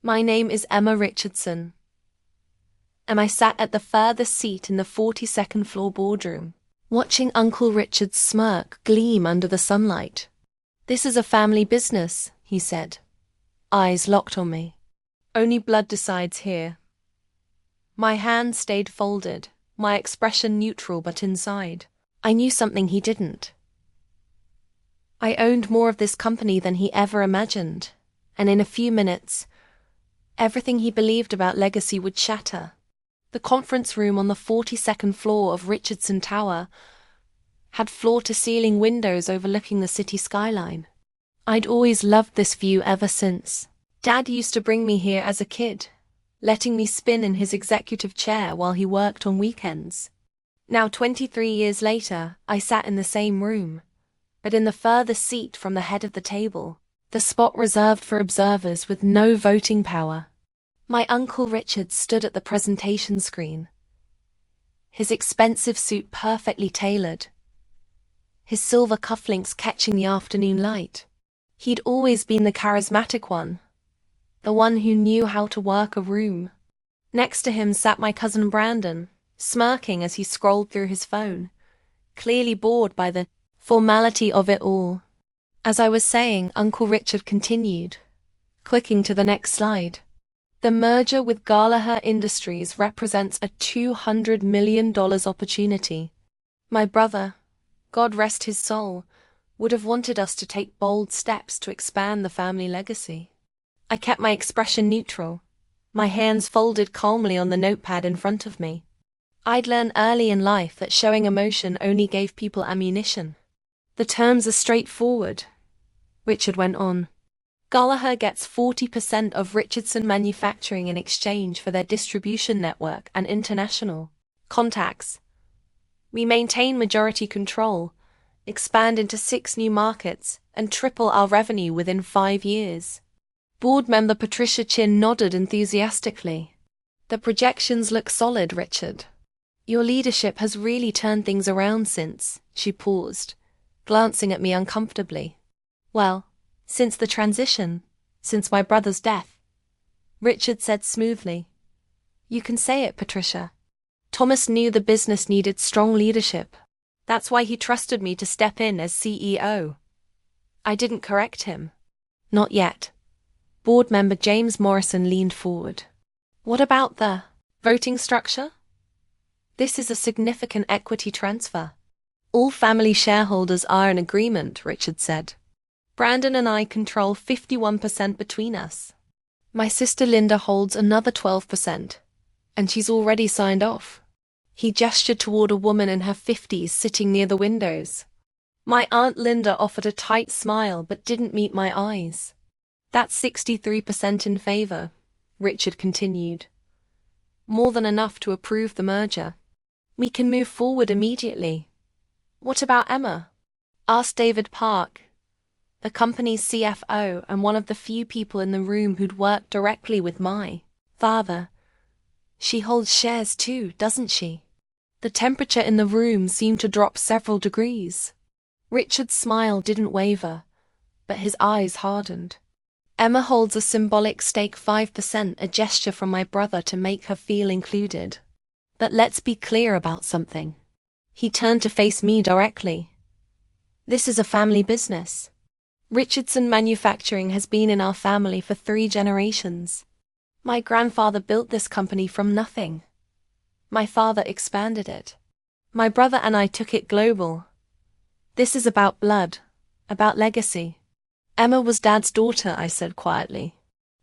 My name is Emma Richardson, and I sat at the furthest seat in the 42nd floor boardroom, watching Uncle Richard's smirk gleam under the sunlight. "This is a family business," he said, eyes locked on me. "Only blood decides here." My hands stayed folded, my expression neutral, but inside, I knew something he didn't. I owned more of this company than he ever imagined, and in a few minutes, everything he believed about legacy would shatter. The conference room on the 42nd floor of Richardson Tower had floor-to-ceiling windows overlooking the city skyline. I'd always loved this view ever since. Dad used to bring me here as a kid, letting me spin in his executive chair while he worked on weekends. Now, 23 years later, I sat in the same room, but in the furthest seat from the head of the table, the spot reserved for observers with no voting power. My Uncle Richard stood at the presentation screen, his expensive suit perfectly tailored, his silver cufflinks catching the afternoon light. He'd always been the charismatic one, the one who knew how to work a room. Next to him sat my cousin Brandon, smirking as he scrolled through his phone, clearly bored by the formality of it all. As I was saying, Uncle Richard continued, clicking to the next slide. "The merger with Gallagher Industries represents a $200 million opportunity. My brother, God rest his soul, would have wanted us to take bold steps to expand the family legacy." I kept my expression neutral, my hands folded calmly on the notepad in front of me. I'd learned early in life that showing emotion only gave people ammunition. "The terms are straightforward," Richard went on. "Gallagher gets 40% of Richardson Manufacturing in exchange for their distribution network and international contacts. We maintain majority control, expand into 6 new markets, and triple our revenue within 5 years. Board member Patricia Chin nodded enthusiastically. "The projections look solid, Richard. Your leadership has really turned things around since," she paused, glancing at me uncomfortably. "Well, since the transition, since my brother's death," Richard said smoothly. "You can say it, Patricia. Thomas knew the business needed strong leadership. That's why he trusted me to step in as CEO. I didn't correct him." "Not yet." Board member James Morrison leaned forward. "What about the voting structure? This is a significant equity transfer." "All family shareholders are in agreement," Richard said. "Brandon and I control 51% between us. My sister Linda holds another 12%, and she's already signed off." He gestured toward a woman in her 50s sitting near the windows. My Aunt Linda offered a tight smile but didn't meet my eyes. "That's 63% in favor," Richard continued. "More than enough to approve the merger. We can move forward immediately." "What about Emma?" asked David Park, the company's CFO and one of the few people in the room who'd worked directly with my father. "She holds shares too, doesn't she?" The temperature in the room seemed to drop several degrees. Richard's smile didn't waver, but his eyes hardened. "Emma holds a symbolic stake 5%, a gesture from my brother to make her feel included. But let's be clear about something." He turned to face me directly. "This is a family business. Richardson Manufacturing has been in our family for 3 generations. My grandfather built this company from nothing. My father expanded it. My brother and I took it global. This is about blood, about legacy." "Emma was Dad's daughter," I said quietly.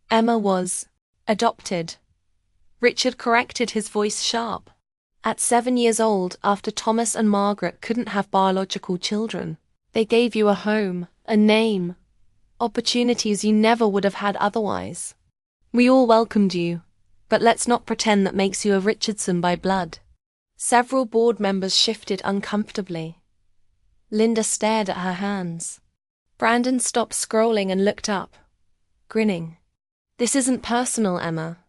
"Emma was adopted." Richard corrected, his voice sharp. "At 7 years old, after Thomas and Margaret couldn't have biological children, they gave you a home, a name, opportunities you never would have had otherwise. We all welcomed you, but let's not pretend that makes you a Richardson by blood." Several board members shifted uncomfortably. Linda stared at her hands. Brandon stopped scrolling and looked up, grinning. "This isn't personal, Emma,"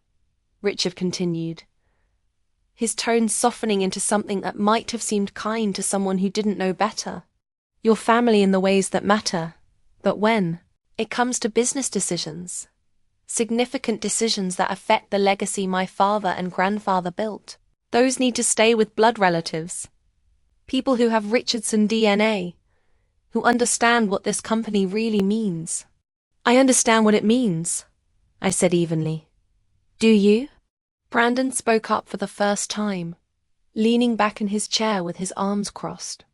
Richard continued, his tone softening into something that might have seemed kind to someone who didn't know better. "Your family in the ways that matter, but when it comes to business decisions, Significant decisions that affect the legacy my father and grandfather built. Those need to stay with blood relatives. People who have Richardson DNA, who understand what this company really means. I understand what it means, I said evenly. Do you? Brandon spoke up for the first time, leaning back in his chair with his arms crossed.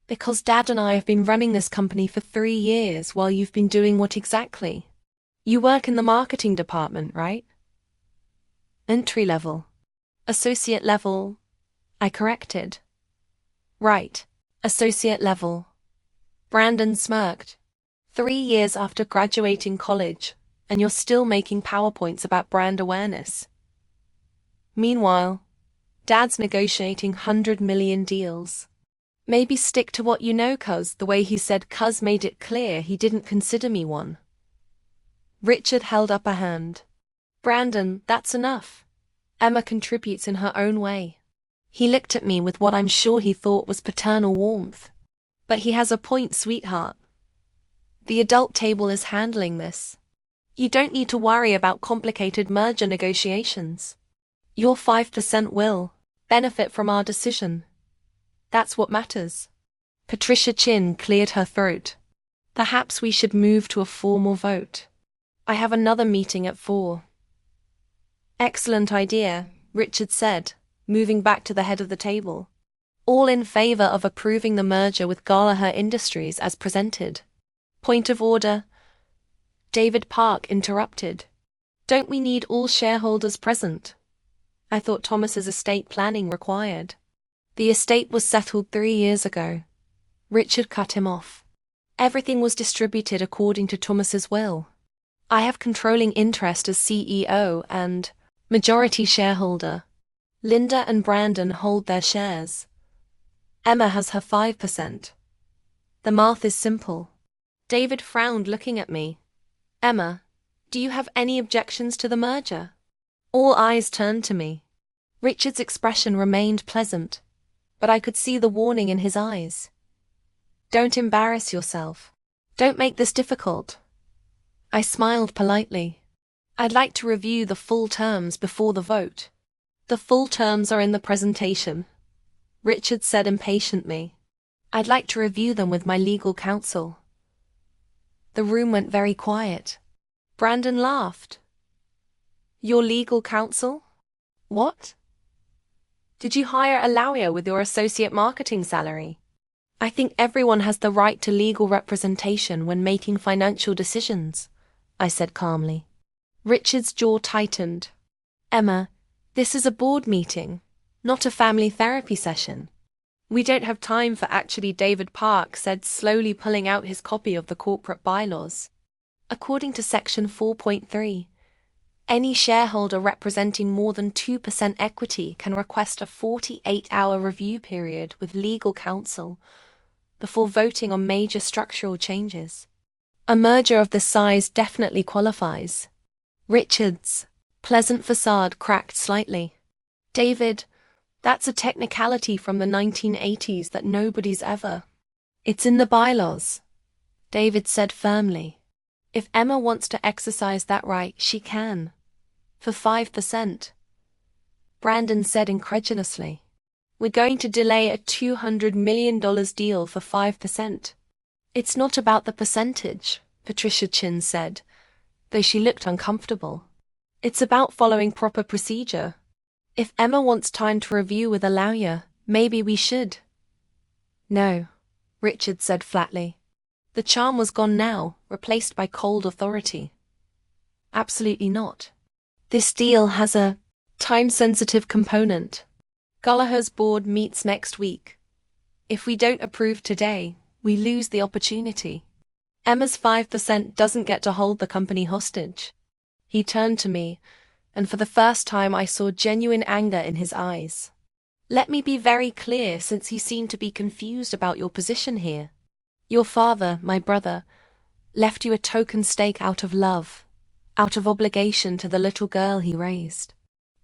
Because Dad and I have been running this company for 3 years while you've been doing what exactly? You work in the marketing department, right? Entry level. Associate level, I corrected. Right, associate level. Brandon smirked. 3 years after graduating college, and you're still making PowerPoints about brand awareness. Meanwhile, Dad's negotiating 100 million deals. Maybe stick to what you know, cuz the way he said cuz made it clear he didn't consider me one. Richard held up a hand. Brandon, that's enough. Emma contributes in her own way. He looked at me with what I'm sure he thought was paternal warmth. But he has a point, sweetheart. The adult table is handling this. You don't need to worry about complicated merger negotiations. Your 5% will benefit from our decision. That's what matters. Patricia's chin cleared her throat. Perhaps we should move to a formal vote. I have another meeting at 4. Excellent idea, Richard said, moving back to the head of the table. All in favor of approving the merger with Gallagher Industries as presented. Point of order. David Park interrupted. Don't we need all shareholders present? I thought Thomas's estate planning required. The estate was settled 3 years ago. Richard cut him off. Everything was distributed according to Thomas's will. I have controlling interest as CEO and majority shareholder. Linda and Brandon hold their shares. Emma has her 5%. The math is simple. David frowned, looking at me. Emma, do you have any objections to the merger? All eyes turned to me. Richard's expression remained pleasant, but I could see the warning in his eyes. Don't embarrass yourself. Don't make this difficult. I smiled politely. I'd like to review the full terms before the vote. The full terms are in the presentation, Richard said impatiently. I'd like to review them with my legal counsel. The room went very quiet. Brandon laughed. Your legal counsel? What? Did you hire a lawyer with your associate marketing salary? I think everyone has the right to legal representation when making financial decisions, I said calmly. Richard's jaw tightened. Emma, this is a board meeting, not a family therapy session. We don't have time for actually, David Park said, slowly pulling out his copy of the corporate bylaws. According to section 4.3, any shareholder representing more than 2% equity can request a 48-hour review period with legal counsel before voting on major structural changes. A merger of this size definitely qualifies. Richard's pleasant facade cracked slightly. David, that's a technicality from the 1980s that nobody's ever. It's in the bylaws, David said firmly. If Emma wants to exercise that right, she can. For 5%. Brandon said incredulously. We're going to delay a $200 million deal for 5%. It's not about the percentage, Patricia's chin said, though she looked uncomfortable. It's about following proper procedure. If Emma wants time to review with a lawyer, maybe we should. No, Richard said flatly. The charm was gone now, replaced by cold authority. Absolutely not. This deal has a time-sensitive component. Gallagher's board meets next week. If we don't approve today, we lose the opportunity. Emma's 5% doesn't get to hold the company hostage. He turned to me, and for the first time I saw genuine anger in his eyes. Let me be very clear, since he seemed to be confused about your position here. Your father, my brother, left you a token stake out of love, out of obligation to the little girl he raised.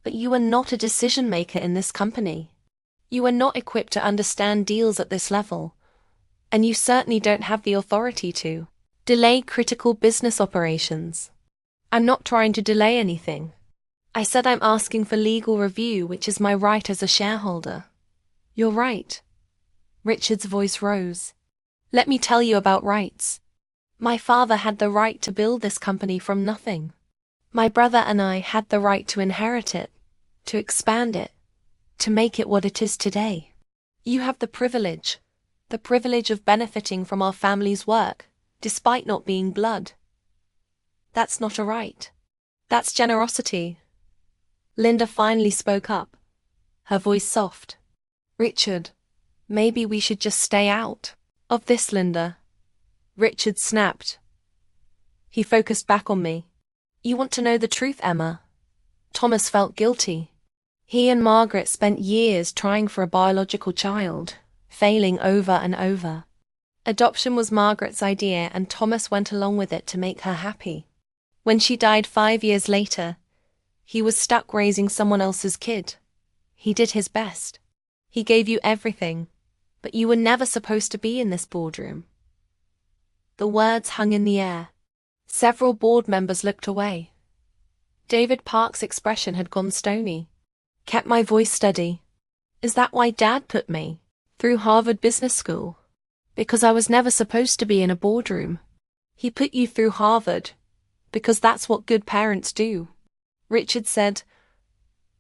But you are not a decision-maker in this company. You are not equipped to understand deals at this level, and you certainly don't have the authority to delay critical business operations. I'm not trying to delay anything. I said I'm asking for legal review, which is my right as a shareholder. You're right. Richard's voice rose. Let me tell you about rights. My father had the right to build this company from nothing. My brother and I had the right to inherit it, to expand it, to make it what it is today. You have the privilege of benefiting from our family's work, despite not being blood. That's not a right. That's generosity. Linda finally spoke up, her voice soft. Richard, maybe we should just stay out of this, Linda. Richard snapped. He focused back on me. You want to know the truth, Emma? Thomas felt guilty. He and Margaret spent years trying for a biological child, failing over and over. Adoption was Margaret's idea, and Thomas went along with it to make her happy. When she died 5 years later, he was stuck raising someone else's kid. He did his best. He gave you everything, but you were never supposed to be in this boardroom. The words hung in the air. Several board members looked away. David Park's expression had gone stony. Kept my voice steady. Is that why Dad put me through Harvard Business School? Because I was never supposed to be in a boardroom. He put you through Harvard because that's what good parents do. Richard said,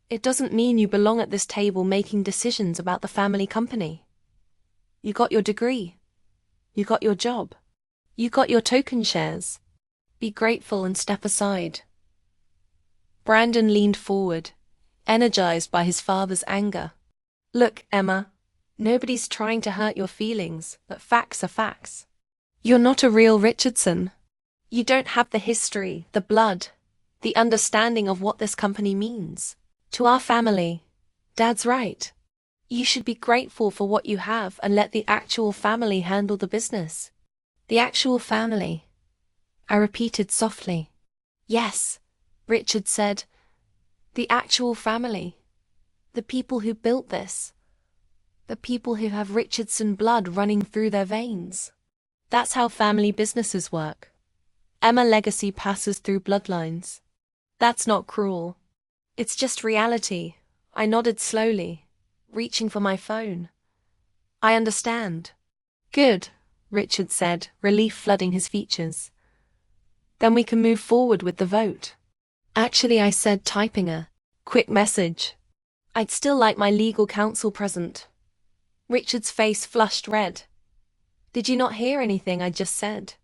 it doesn't mean you belong at this table making decisions about the family company. You got your degree. You got your job. You got your token shares. Be grateful and step aside. Brandon leaned forward, energized by his father's anger. Look, Emma, nobody's trying to hurt your feelings, but facts are facts. You're not a real Richardson. You don't have the history, the blood, the understanding of what this company means. To our family, Dad's right. You should be grateful for what you have and let the actual family handle the business. The actual family, I repeated softly. Yes, Richard said. The actual family. The people who built this. The people who have Richardson blood running through their veins. That's how family businesses work. Emma legacy passes through bloodlines. That's not cruel. It's just reality. I nodded slowly, reaching for my phone. I understand. Good, Richard said, relief flooding his features. Then we can move forward with the vote. Actually, I said, typing a quick message. I'd still like my legal counsel present. Richard's face flushed red. Did you not hear anything I just said?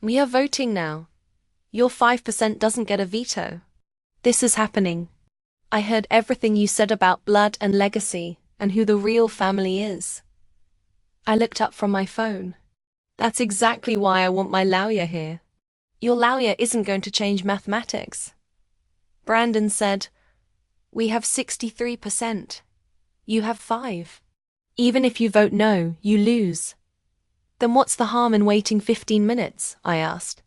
We are voting now. Your 5% doesn't get a veto. This is happening. I heard everything you said about blood and legacy and who the real family is. I looked up from my phone. That's exactly why I want my lawyer here. Your lawyer isn't going to change mathematics. Brandon said, we have 63%. You have 5. Even if you vote no, you lose. Then what's the harm in waiting 15 minutes? I asked.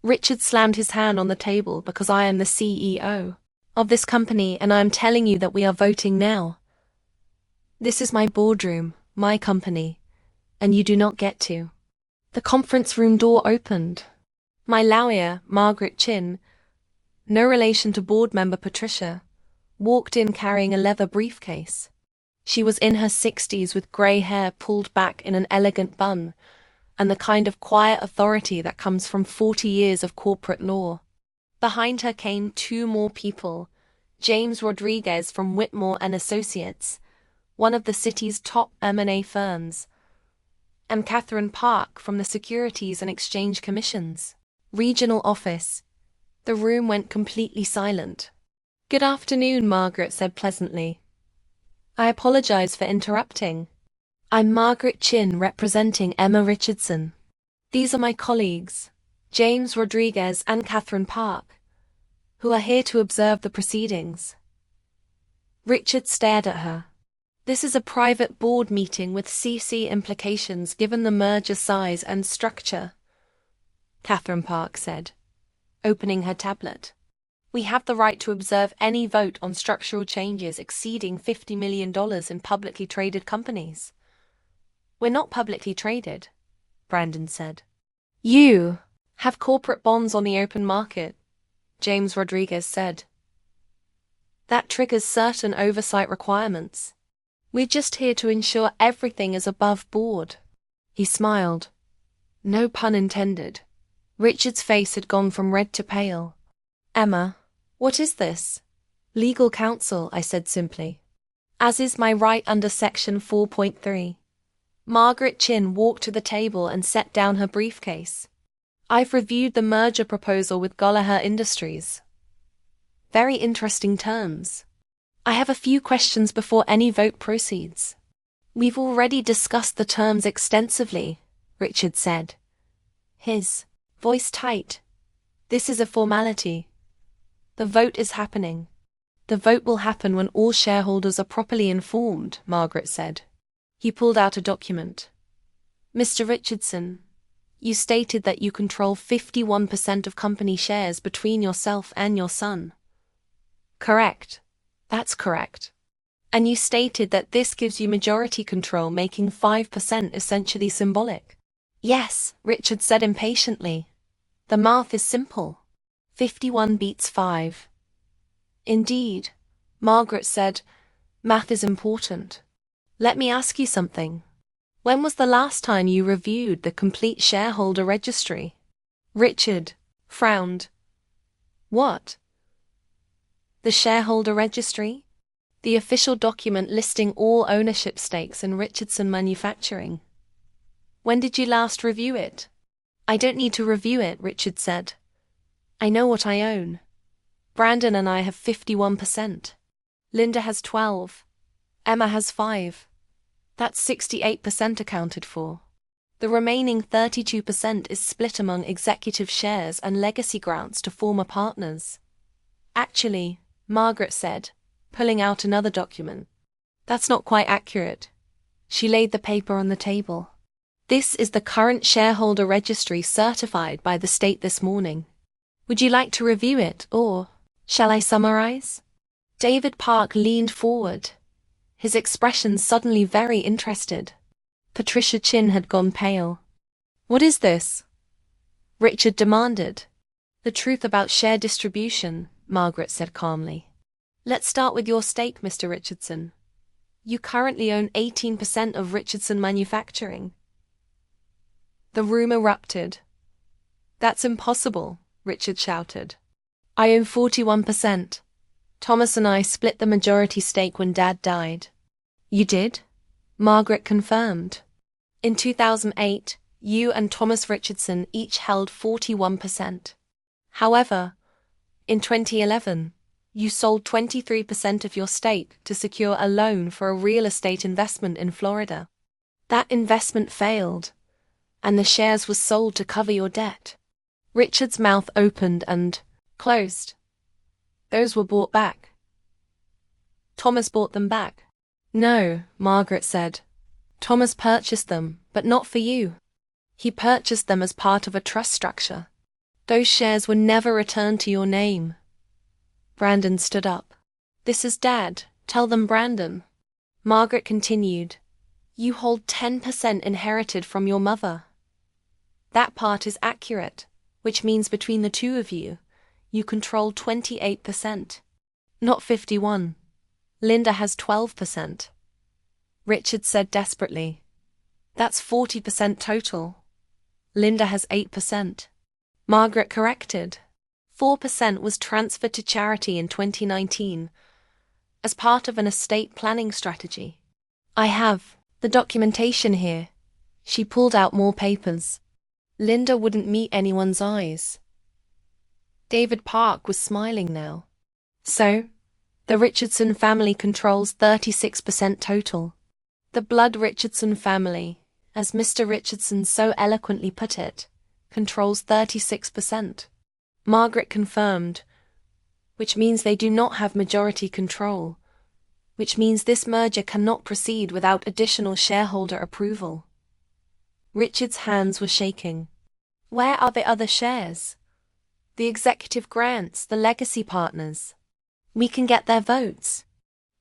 Richard slammed his hand on the table because I am the CEO of this company and I am telling you that we are voting now. This is my boardroom, my company, and you do not get to. The conference room door opened. My lawyer, Margaret Chin, no relation to board member Patricia, walked in carrying a leather briefcase. She was in her 60s with grey hair pulled back in an elegant bun, and the kind of quiet authority that comes from 40 years of corporate law. Behind her came 2 more people, James Rodriguez from Whitmore and Associates, one of the city's top M&A firms, and Catherine Park from the Securities and Exchange Commission's regional office. The room went completely silent. Good afternoon, Margaret said pleasantly. I apologize for interrupting. I'm Margaret Chin representing Emma Richardson. These are my colleagues, James Rodriguez and Catherine Park, who are here to observe the proceedings. Richard stared at her. This is a private board meeting with CC implications given the merger size and structure, Catherine Park said, opening her tablet. We have the right to observe any vote on structural changes exceeding $50 million in publicly traded companies. We're not publicly traded, Brandon said. You have corporate bonds on the open market, James Rodriguez said. That triggers certain oversight requirements. We're just here to ensure everything is above board. He smiled. No pun intended. Richard's face had gone from red to pale. Emma, what is this? Legal counsel, I said simply. As is my right under Section 4.3. Margaret Chin walked to the table and set down her briefcase. I've reviewed the merger proposal with Gallagher Industries. Very interesting terms. I have a few questions before any vote proceeds. We've already discussed the terms extensively, Richard said, his voice tight. This is a formality. The vote is happening. The vote will happen when all shareholders are properly informed, Margaret said. He pulled out a document. Mr. Richardson, you stated that you control 51% of company shares between yourself and your son. Correct. That's correct. And you stated that this gives you majority control, making 5% essentially symbolic. Yes, Richard said impatiently. The math is simple. 51 beats 5. Indeed, Margaret said, math is important. Let me ask you something. When was the last time you reviewed the complete shareholder registry? Richard frowned. What? The shareholder registry? The official document listing all ownership stakes in Richardson Manufacturing. When did you last review it? I don't need to review it, Richard said. I know what I own. Brandon and I have 51%. Linda has 12. Emma has 5. That's 68% accounted for. The remaining 32% is split among executive shares and legacy grants to former partners. Actually, Margaret said, pulling out another document. That's not quite accurate. She laid the paper on the table. This is the current shareholder registry certified by the state this morning. Would you like to review it, or shall I summarize? David Park leaned forward, his expression suddenly very interested. Patricia Chin had gone pale. What is this? Richard demanded. The truth about share distribution, Margaret said calmly. Let's start with your stake, Mr. Richardson. You currently own 18% of Richardson Manufacturing. The room erupted. That's impossible, Richard shouted. I own 41%. Thomas and I split the majority stake when Dad died. You did? Margaret confirmed. In 2008, you and Thomas Richardson each held 41%. However, in 2011, you sold 23% of your stake to secure a loan for a real estate investment in Florida. That investment failed, and the shares were sold to cover your debt. Richard's mouth opened and closed. Those were bought back. Thomas bought them back. No, Margaret said. Thomas purchased them, but not for you. He purchased them as part of a trust structure. Those shares were never returned to your name. Brandon stood up. This is Dad. Tell them, Brandon. Margaret continued. You hold 10% inherited from your mother. That part is accurate, which means between the two of you, you control 28%, not 51. Linda has 12%. Richard said desperately. That's 40% total. Linda has 8%. Margaret corrected. 4% was transferred to charity in 2019 as part of an estate planning strategy. I have the documentation here. She pulled out more papers. Linda wouldn't meet anyone's eyes. David Park was smiling now. So, the Richardson family controls 36% total. The blood Richardson family, as Mr. Richardson so eloquently put it, controls 36%. Margaret confirmed, which means they do not have majority control, which means this merger cannot proceed without additional shareholder approval. Richard's hands were shaking. Where are the other shares? The executive grants, the legacy partners. We can get their votes.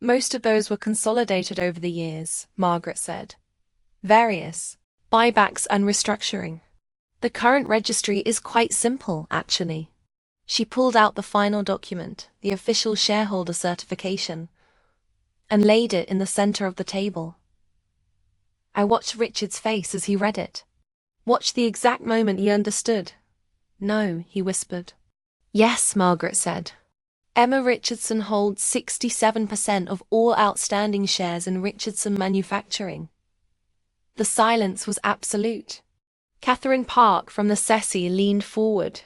Most of those were consolidated over the years, Margaret said. Various buybacks and restructuring. The current registry is quite simple, actually. She pulled out the final document, the official shareholder certification, and laid it in the center of the table. I watched Richard's face as he read it. Watched the exact moment he understood. "No," he whispered. "Yes," Margaret said. "Emma Richardson holds 67% of all outstanding shares in Richardson Manufacturing." The silence was absolute. Catherine Park from the SESI leaned forward.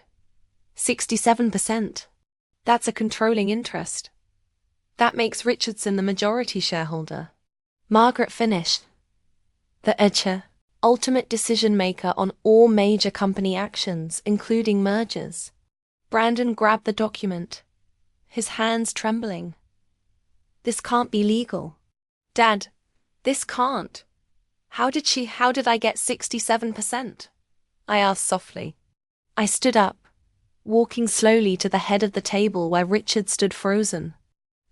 67%. That's a controlling interest. That makes Richardson the majority shareholder. Margaret finished. The aita, ultimate decision maker on all major company actions, including mergers. Brandon grabbed the document, his hands trembling. "This can't be legal. Dad, this can't. How did I get 67%? I asked softly. I stood up, walking slowly to the head of the table where Richard stood frozen.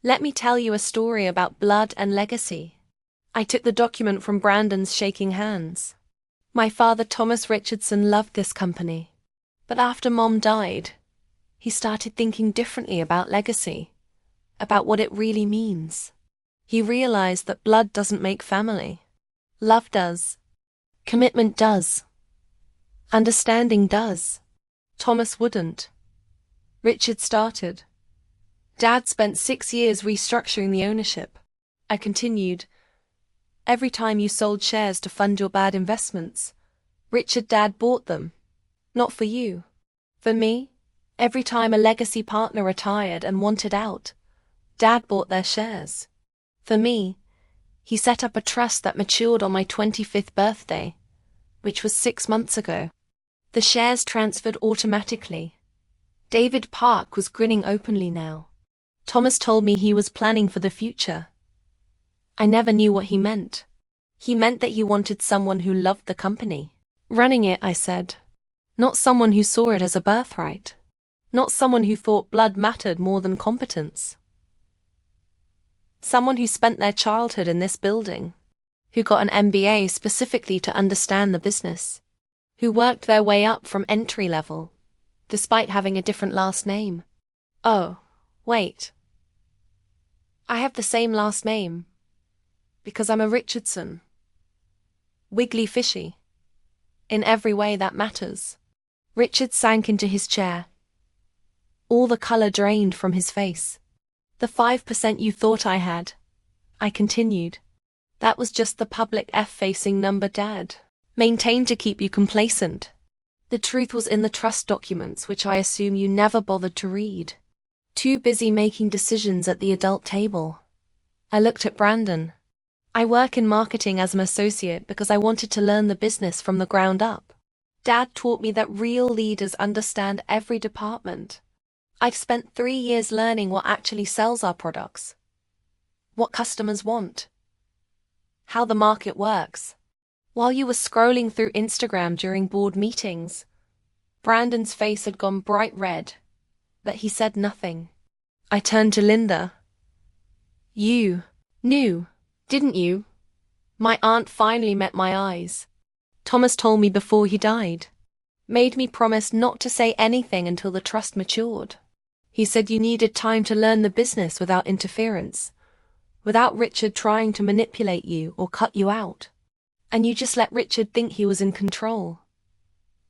"Let me tell you a story about blood and legacy." I took the document from Brandon's shaking hands. "My father, Thomas Richardson, loved this company. But after Mom died, he started thinking differently about legacy, about what it really means. He realized that blood doesn't make family. Love does. Commitment does. Understanding does. Thomas wouldn't." Richard started. "Dad spent 6 years restructuring the ownership." I continued. "Every time you sold shares to fund your bad investments, Dad bought them. Not for you. For me. Every time a legacy partner retired and wanted out, Dad bought their shares. For me. He set up a trust that matured on my 25th birthday, which was 6 months ago. The shares transferred automatically." David Park was grinning openly now. "Thomas told me he was planning for the future. I never knew what he meant. He meant that he wanted someone who loved the company. Running it," I said. "Not someone who saw it as a birthright. Not someone who thought blood mattered more than competence. Someone who spent their childhood in this building, who got an MBA specifically to understand the business, who worked their way up from entry level, despite having a different last name. Oh, wait. I have the same last name, because I'm a Richardson. Wiggly fishy. In every way that matters." Richard sank into his chair. All the color drained from his face. "The 5% you thought I had," I continued. "That was just the public F-facing number Dad maintained to keep you complacent. The truth was in the trust documents, which I assume you never bothered to read. Too busy making decisions at the adult table." I looked at Brandon. "I work in marketing as an associate because I wanted to learn the business from the ground up. Dad taught me that real leaders understand every department. I've spent 3 years learning what actually sells our products, what customers want, how the market works." While you were scrolling through Instagram during board meetings, Brandon's face had gone bright red, but he said nothing. I turned to Linda. "You knew, didn't you?" My aunt finally met my eyes. "Thomas told me before he died. Made me promise not to say anything until the trust matured. He said you needed time to learn the business without interference, without Richard trying to manipulate you or cut you out. And you just let Richard think he was in control."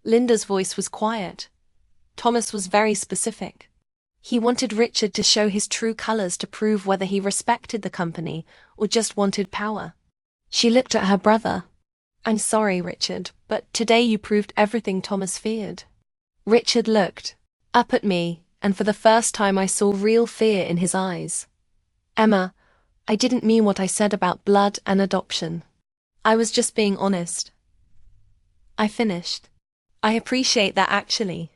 Linda's voice was quiet. Thomas was very specific. He wanted Richard to show his true colors to prove whether he respected the company or just wanted power. She looked at her brother. "I'm sorry, Richard, but today you proved everything Thomas feared." Richard looked up at me, and for the first time I saw real fear in his eyes. "Emma, I didn't mean what I said about blood and adoption. I was just being honest." I finished. "I appreciate that actually.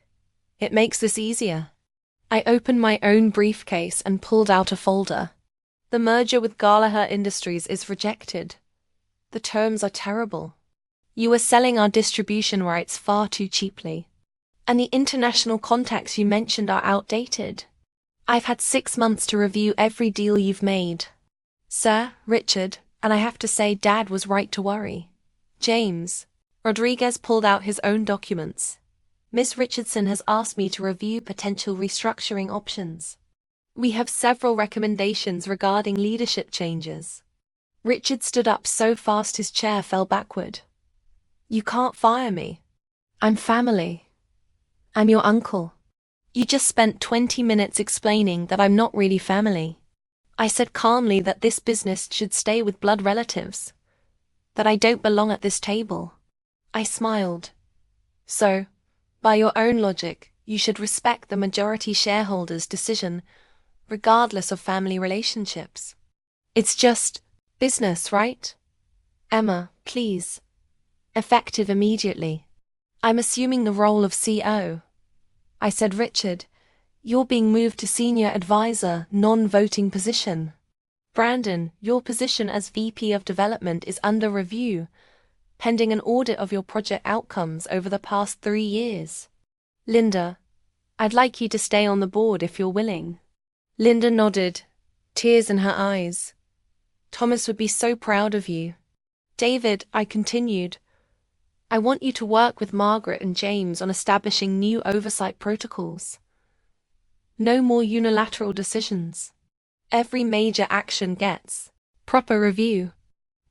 It makes this easier." I opened my own briefcase and pulled out a folder. "The merger with Gallagher Industries is rejected. The terms are terrible. You are selling our distribution rights far too cheaply. And the international contacts you mentioned are outdated. I've had 6 months to review every deal you've made. Sir, Richard, and I have to say Dad was right to worry. James." Rodriguez pulled out his own documents. Miss Richardson has asked me to review potential restructuring options. We have several recommendations regarding leadership changes. Richard stood up so fast his chair fell backward. You can't fire me. I'm family. I'm your uncle. You just spent 20 minutes explaining that I'm not really family. I said calmly that this business should stay with blood relatives. That I don't belong at this table. I smiled. So, by your own logic, you should respect the majority shareholders' decision, regardless of family relationships. It's just business, right? Emma, please. Effective immediately. I'm assuming the role of CO. I said, Richard, you're being moved to senior advisor, non-voting position. Brandon, your position as VP of Development is under review, pending an audit of your project outcomes over the past 3 years. Linda, I'd like you to stay on the board if you're willing. Linda nodded, tears in her eyes. Thomas would be so proud of you. David, I continued, I want you to work with Margaret and James on establishing new oversight protocols. No more unilateral decisions. Every major action gets proper review.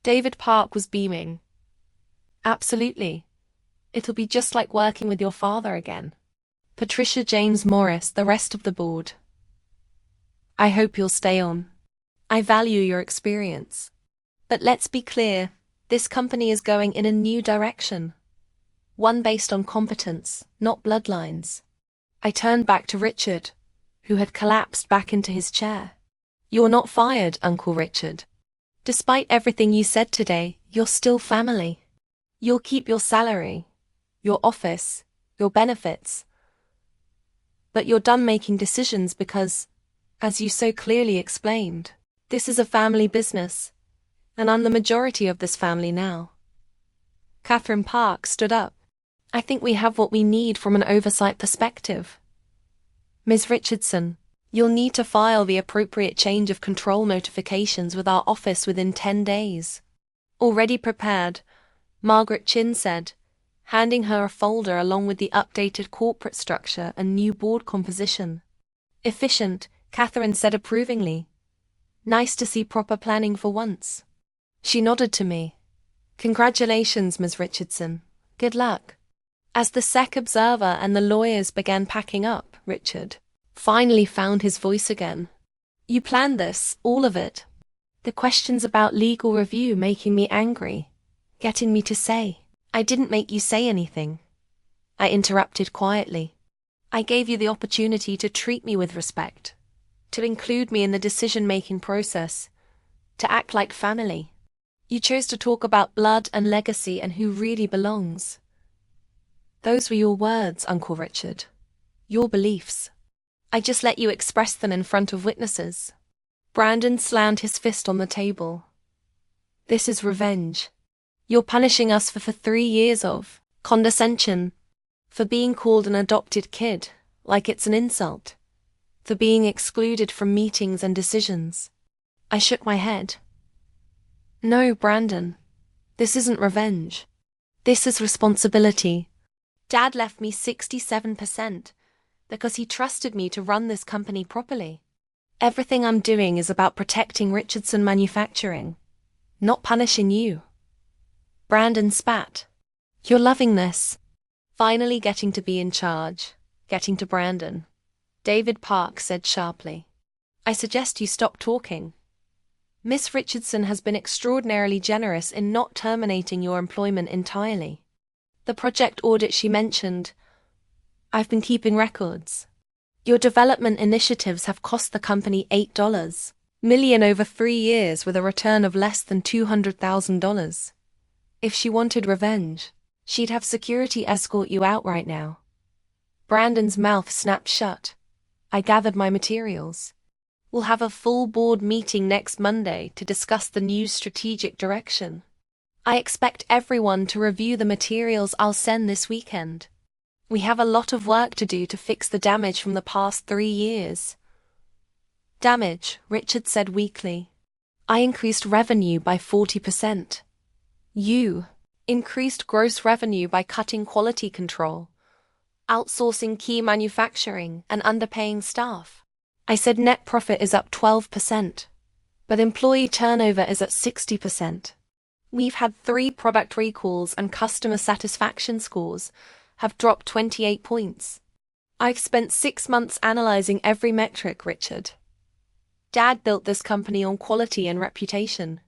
David Park was beaming. Absolutely. It'll be just like working with your father again. Patricia James Morris, the rest of the board. I hope you'll stay on. I value your experience. But let's be clear, this company is going in a new direction. One based on competence, not bloodlines. I turned back to Richard, who had collapsed back into his chair. You're not fired, Uncle Richard. Despite everything you said today, you're still family. You'll keep your salary, your office, your benefits. But you're done making decisions because, as you so clearly explained, this is a family business, and I'm the majority of this family now. Catherine Park stood up. I think we have what we need from an oversight perspective. Ms. Richardson, you'll need to file the appropriate change of control notifications with our office within 10 days. Already prepared, Margaret Chin said, handing her a folder along with the updated corporate structure and new board composition. Efficient, Catherine said approvingly. Nice to see proper planning for once. She nodded to me. Congratulations, Ms. Richardson. Good luck. As the SEC observer and the lawyers began packing up, Richard finally found his voice again. You planned this, all of it. The questions about legal review making me angry, getting me to say, I didn't make you say anything. I interrupted quietly. I gave you the opportunity to treat me with respect, to include me in the decision-making process, to act like family. You chose to talk about blood and legacy and who really belongs. Those were your words, Uncle Richard. Your beliefs. I just let you express them in front of witnesses. Brandon slammed his fist on the table. This is revenge. You're punishing us for 3 years of condescension, for being called an adopted kid, like it's an insult, for being excluded from meetings and decisions. I shook my head. No, Brandon. This isn't revenge. This is responsibility. Dad left me 67% because he trusted me to run this company properly. Everything I'm doing is about protecting Richardson Manufacturing, not punishing you. Brandon spat. You're loving this. Finally getting to be in charge, getting to Brandon. David Park said sharply. I suggest you stop talking. Miss Richardson has been extraordinarily generous in not terminating your employment entirely. The project audit she mentioned, I've been keeping records. Your development initiatives have cost the company $8 million over 3 years with a return of less than $200,000. If she wanted revenge, she'd have security escort you out right now. Brandon's mouth snapped shut. I gathered my materials. We'll have a full board meeting next Monday to discuss the new strategic direction. I expect everyone to review the materials I'll send this weekend. We have a lot of work to do to fix the damage from the past 3 years. Damage, Richard said weakly. I increased revenue by 40%. You increased gross revenue by cutting quality control. outsourcing key manufacturing and underpaying staff. I said net profit is up 12%, but employee turnover is at 60%. We've had 3 product recalls and customer satisfaction scores have dropped 28 points. I've spent 6 months analyzing every metric, Richard. Dad built this company on quality and reputation.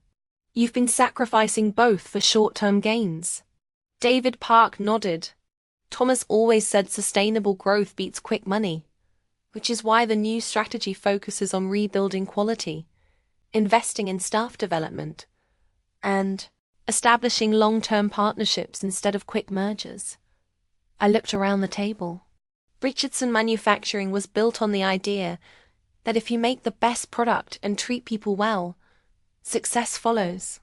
You've been sacrificing both for short-term gains. David Park nodded. Thomas always said sustainable growth beats quick money, which is why the new strategy focuses on rebuilding quality, investing in staff development, and establishing long-term partnerships instead of quick mergers. I looked around the table. Richardson Manufacturing was built on the idea that if you make the best product and treat people well, success follows.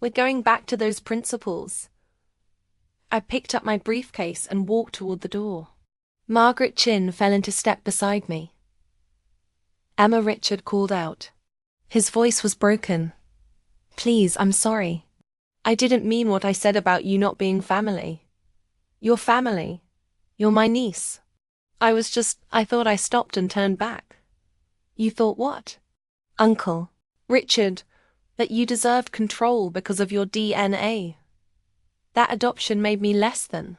We're going back to those principles. I picked up my briefcase and walked toward the door. Margaret Chin fell into step beside me. Emma Richard called out. His voice was broken. Please, I'm sorry. I didn't mean what I said about you not being family. You're family. You're my niece. I thought I stopped and turned back. You thought what? Uncle. Richard, that you deserved control because of your DNA. That adoption made me less than.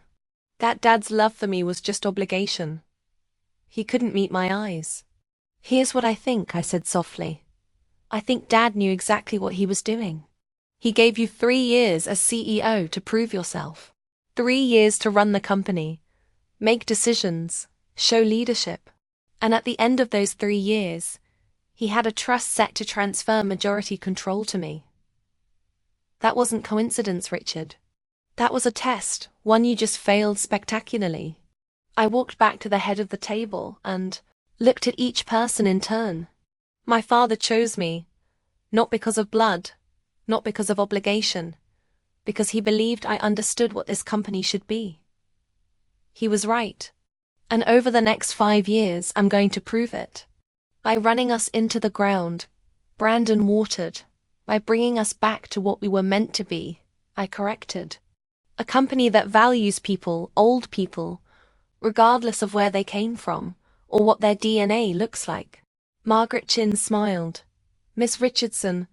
That Dad's love for me was just obligation. He couldn't meet my eyes. Here's what I think, I said softly. I think Dad knew exactly what he was doing. He gave you 3 years as CEO to prove yourself. 3 years to run the company, make decisions, show leadership. And at the end of those 3 years, he had a trust set to transfer majority control to me. That wasn't coincidence, Richard. That was a test, one you just failed spectacularly. I walked back to the head of the table and looked at each person in turn. My father chose me, not because of blood, not because of obligation, because he believed I understood what this company should be. He was right. And over the next 5 years, I'm going to prove it. By running us into the ground, Brandon watered. By bringing us back to what we were meant to be, I corrected. A company that values people, old people, regardless of where they came from, or what their DNA looks like. Margaret Chin smiled. Miss Richardson,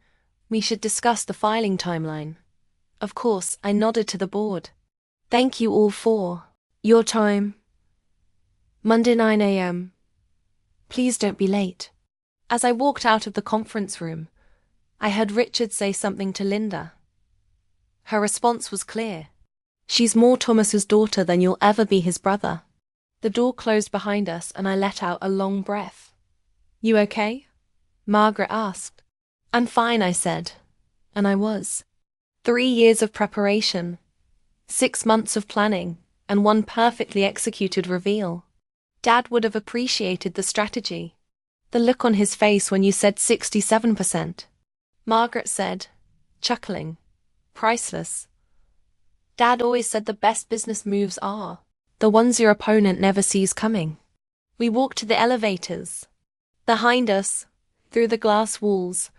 we should discuss the filing timeline. Of course, I nodded to the board. Thank you all for your time. Monday 9 a.m. Please don't be late. As I walked out of the conference room, I heard Richard say something to Linda. Her response was clear. She's more Thomas's daughter than you'll ever be his brother. The door closed behind us and I let out a long breath. You okay? Margaret asked. I'm fine, I said. And I was. 3 years of preparation, 6 months of planning, and 1 perfectly executed reveal. Dad would have appreciated the strategy. The look on his face when you said 67%. Margaret said, chuckling, priceless. Dad always said the best business moves are the ones your opponent never sees coming. We walked to the elevators. Behind us, through the glass walls,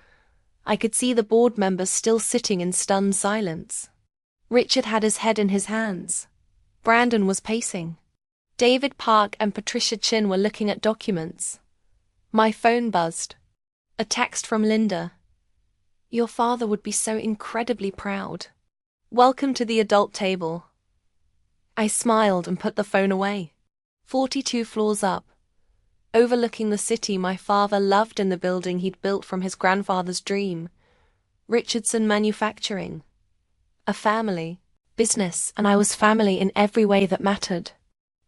I could see the board members still sitting in stunned silence. Richard had his head in his hands. Brandon was pacing. David Park and Patricia Chin were looking at documents. My phone buzzed. A text from Linda. Your father would be so incredibly proud. Welcome to the adult table. I smiled and put the phone away. 42 floors up, overlooking the city my father loved in the building he'd built from his grandfather's dream. Richardson Manufacturing. A family, business, and I was family in every way that mattered.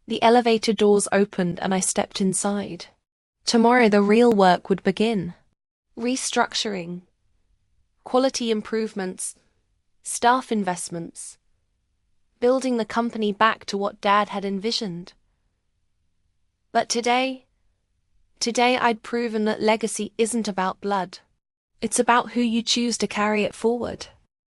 The elevator doors opened and I stepped inside. Tomorrow the real work would begin. Restructuring, quality improvements, staff investments, building the company back to what Dad had envisioned. But today I'd proven that legacy isn't about blood. It's about who you choose to carry it forward.